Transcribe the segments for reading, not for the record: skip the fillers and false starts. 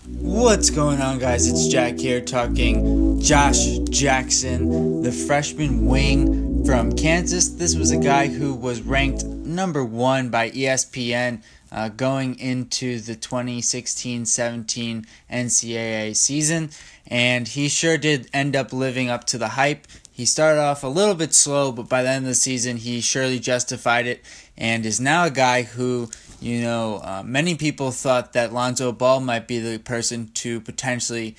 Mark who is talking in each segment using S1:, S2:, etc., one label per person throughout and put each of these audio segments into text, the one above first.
S1: What's going on, guys? It's Jack here talking Josh Jackson, the freshman wing from Kansas. This was a guy who was ranked number 1 by ESPN going into the 2016-17 NCAA season, and he sure did end up living up to the hype. He started off a little bit slow, but by the end of the season, he surely justified it and is now a guy who, many people thought that Lonzo Ball might be the person to potentially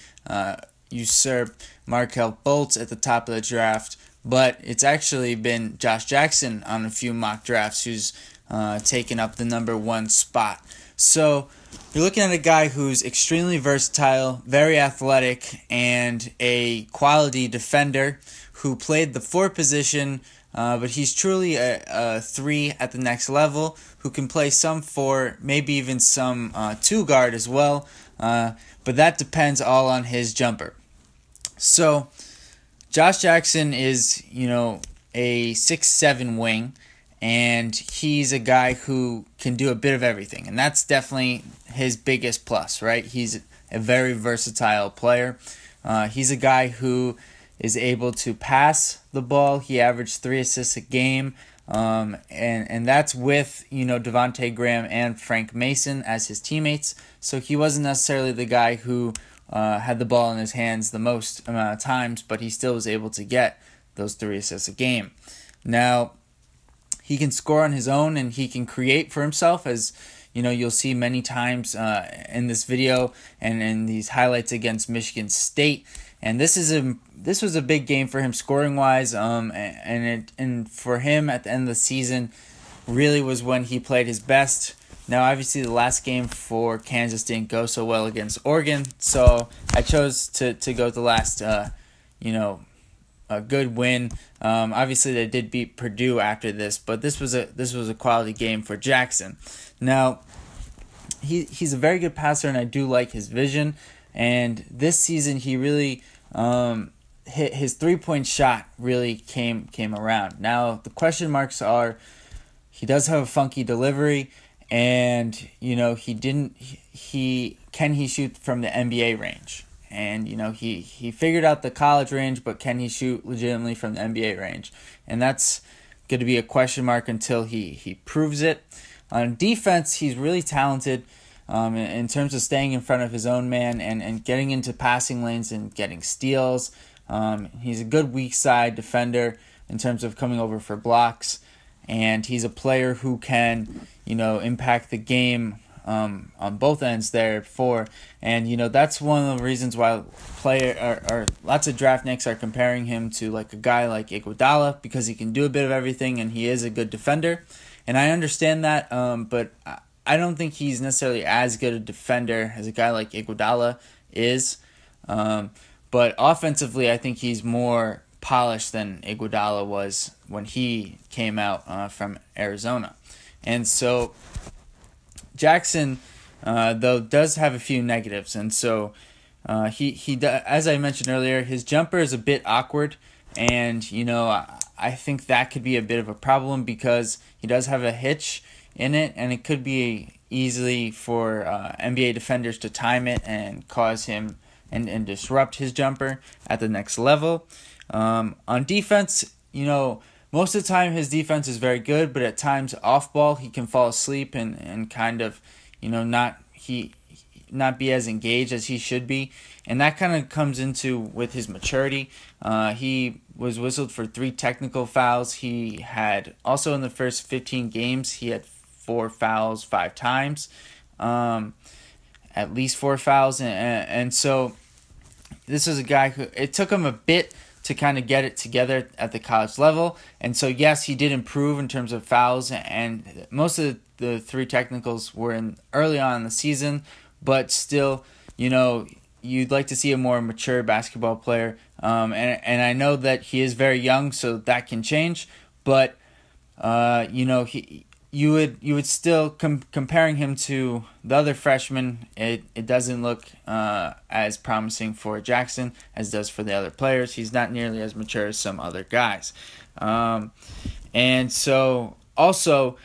S1: usurp Markelle Fultz at the top of the draft, but it's actually been Josh Jackson on a few mock drafts who's taken up the number 1 spot. So you're looking at a guy who's extremely versatile, very athletic, and a quality defender who played the 4 position, but he's truly a 3 at the next level, who can play some 4, maybe even some 2 guard as well, but that depends all on his jumper. So Josh Jackson is, a 6'7" wing, and he's a guy who can do a bit of everything, and that's definitely his biggest plus, right? He's a very versatile player. He's a guy who is able to pass the ball. He averaged 3 assists a game, and that's with Devontae Graham and Frank Mason as his teammates. So he wasn't necessarily the guy who had the ball in his hands the most amount of times, but he still was able to get those 3 assists a game. Now, he can score on his own, and he can create for himself, as you'll see many times in this video and in these highlights against Michigan State. And this was a big game for him scoring wise, and for him at the end of the season really was when he played his best. Now, obviously, the last game for Kansas didn't go so well against Oregon, so I chose to go with the last a good win. Obviously, they did beat Purdue after this, but this was a quality game for Jackson. Now, he's a very good passer, and I do like his vision. And this season, he really hit his 3-point shot really came around. Now, the question marks are, he does have a funky delivery, and can he shoot from the NBA range? And he figured out the college range, but can he shoot legitimately from the NBA range? And that's going to be a question mark until he proves it. On defense, he's really talented. In terms of staying in front of his own man and getting into passing lanes and getting steals. He's a good weak side defender in terms of coming over for blocks, and he's a player who can, impact the game on both ends there and that's one of the reasons why lots of draftniks are comparing him to like a guy like Iguodala, because he can do a bit of everything and he is a good defender. And I understand that, but I don't think he's necessarily as good a defender as a guy like Iguodala is. But offensively, I think he's more polished than Iguodala was when he came out from Arizona. And so Jackson, though, does have a few negatives. And so as I mentioned earlier, his jumper is a bit awkward. And, I think that could be a bit of a problem because he does have a hitch in it, and it could be easily for NBA defenders to time it and cause him and disrupt his jumper at the next level. On defense, most of the time his defense is very good, but at times off ball he can fall asleep and kind of not be as engaged as he should be, and that kind of comes into with his maturity. He was whistled for 3 technical fouls. He had also in the first 15 games he had 4 fouls 5 times, at least 4 fouls, and so this is a guy who it took him a bit to kind of get it together at the college level. And so yes, he did improve in terms of fouls, and most of the 3 technicals were in early on in the season, but still, you'd like to see a more mature basketball player, and I know that he is very young, so that can change, but you would still comparing him to the other freshmen, it doesn't look as promising for Jackson as it does for the other players. He's not nearly as mature as some other guys, and so also,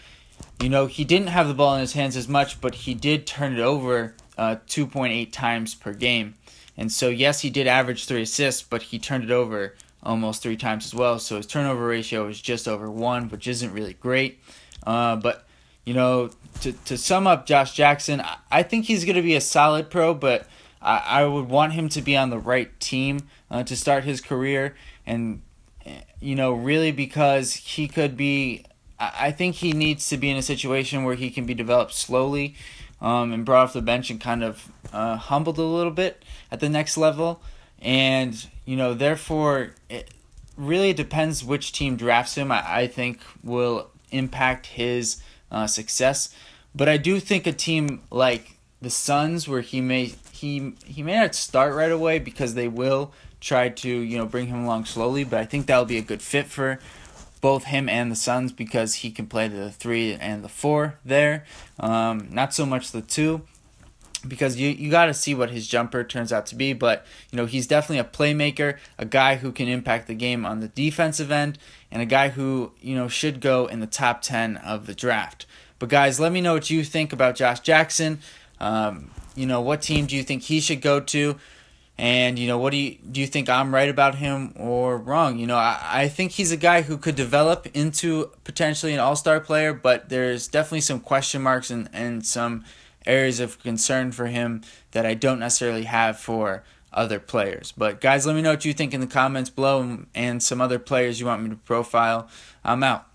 S1: he didn't have the ball in his hands as much, but he did turn it over 2.8 times per game. And so, yes, he did average 3 assists, but he turned it over almost 3 times as well. So his turnover ratio is just over 1, which isn't really great. But, to sum up Josh Jackson, I think he's going to be a solid pro, but I would want him to be on the right team to start his career. And, really because he could be, I think he needs to be in a situation where he can be developed slowly and brought off the bench and kind of humbled a little bit at the next level. And, therefore, it really depends which team drafts him, I think will impact his success. But I do think a team like the Suns, where he may not start right away because they will try to, bring him along slowly, but I think that'll be a good fit for both him and the Suns because he can play the 3 and the 4 there. Not so much the 2 because you got to see what his jumper turns out to be. But, he's definitely a playmaker, a guy who can impact the game on the defensive end, and a guy who, should go in the top 10 of the draft. But, guys, let me know what you think about Josh Jackson. What team do you think he should go to? And, what do you think I'm right about him or wrong? I think he's a guy who could develop into potentially an all-star player, but there's definitely some question marks and some areas of concern for him that I don't necessarily have for other players. But, guys, let me know what you think in the comments below and some other players you want me to profile. I'm out.